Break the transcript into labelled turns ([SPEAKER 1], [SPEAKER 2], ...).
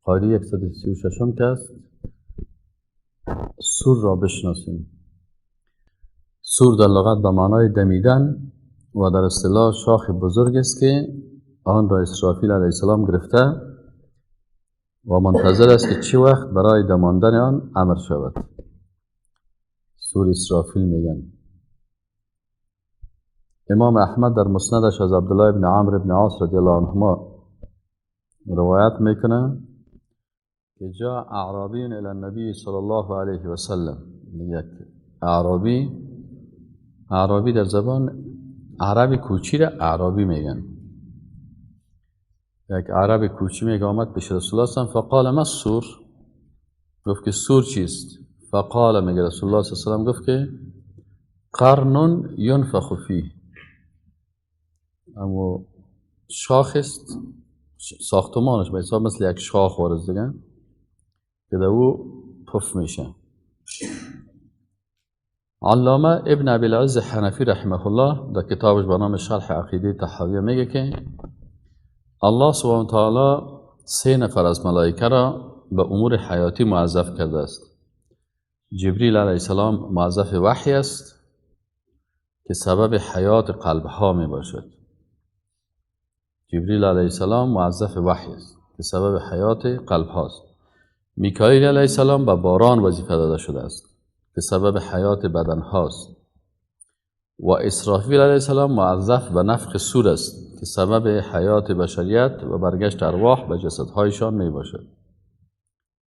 [SPEAKER 1] قاعده 136 که است سور را بشناسیم. سور در لغت به معنای دمیدن و در اصطلاح شاخ بزرگ است که آن را اسرافیل علیه السلام گرفته و منتظر است که چه وقت برای دماندن آن امر شود. سور اسرافیل میگن. امام احمد در مسندش از عبدالله ابن عمرو ابن عاص رضی الله عنهما روایت میکنه که جاء اعرابی الی النبی صلی الله علیه و سلم. یک اعرابی در زبان عربی کوچی را اعرابی میگن. یک عرب کوچی میگه آمد پیش رسول الله صلی الله علیه و سلم فقال ما السور، گفت که سور چیست؟ فقال میگه رسول الله صلی الله علیه و سلم گفت که قرن ينفخ فیه، اما شاخ است، ساختمانش به حساب مثل یک شاخ ورز دیگه که در او پف میشه. علامه ابن ابی العز حنفی رحمه الله در کتابش به نام شرح عقیده طحاویه میگه که الله سبحانه و تعالی 3 نفر از ملائکه را به امور حیاتی موظف کرده است. جبریل علیه السلام موظف وحی است که سبب حیات قلبها می باشد. جبریل علیه السلام موظف وحی است که سبب حیات قلب هاست. میکائیل علیه السلام به باران وظیفه داده شده است که سبب حیات بدن هاست. و اسرافیل علیه السلام موظف به نفخ صور است که سبب حیات بشریت و برگشت ارواح به جسدهایشان می باشد.